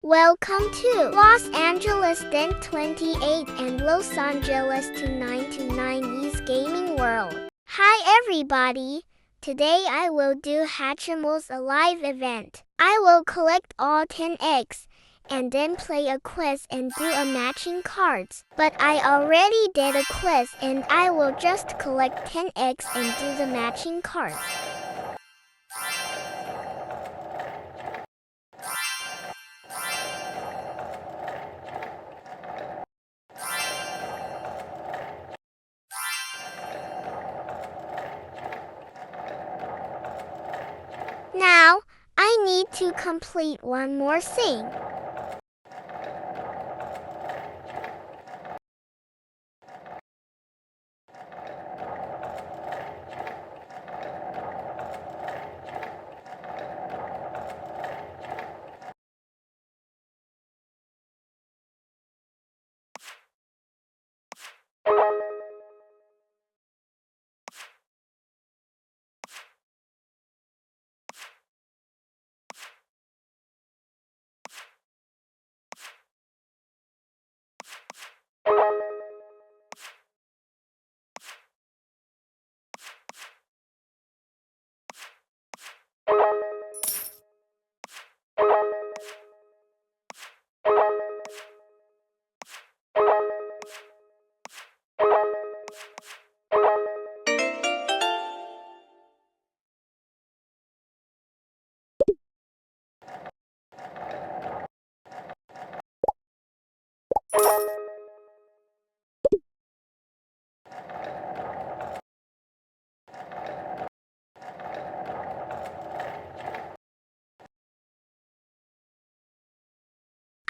Welcome to LosAngelesdent28 and LosAngeles2929's gaming world. Hi everybody! Today I will do Hatchimals Alive Event. I will collect all 10 eggs and then play a quiz and do a matching cards. But I already did a quiz and I will just collect 10 eggs and do the matching cards. Now, I need to complete one more thing.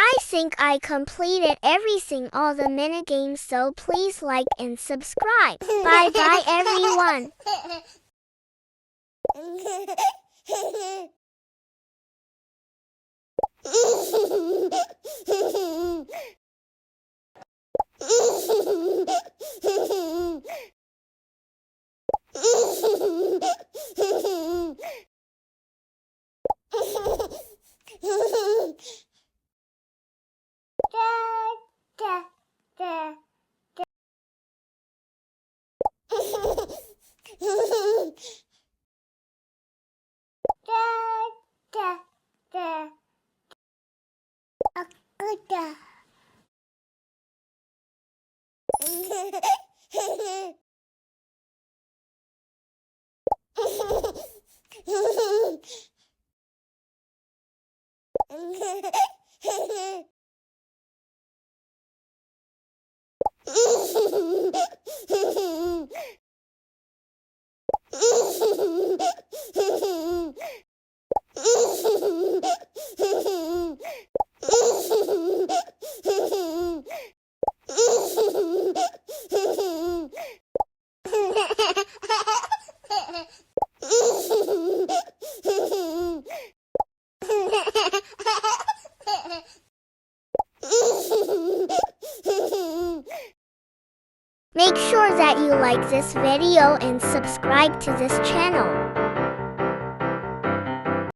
I think I completed everything, all the minigames, so please like and subscribe. Bye bye everyone. Make sure that you like this video and subscribe to this channel.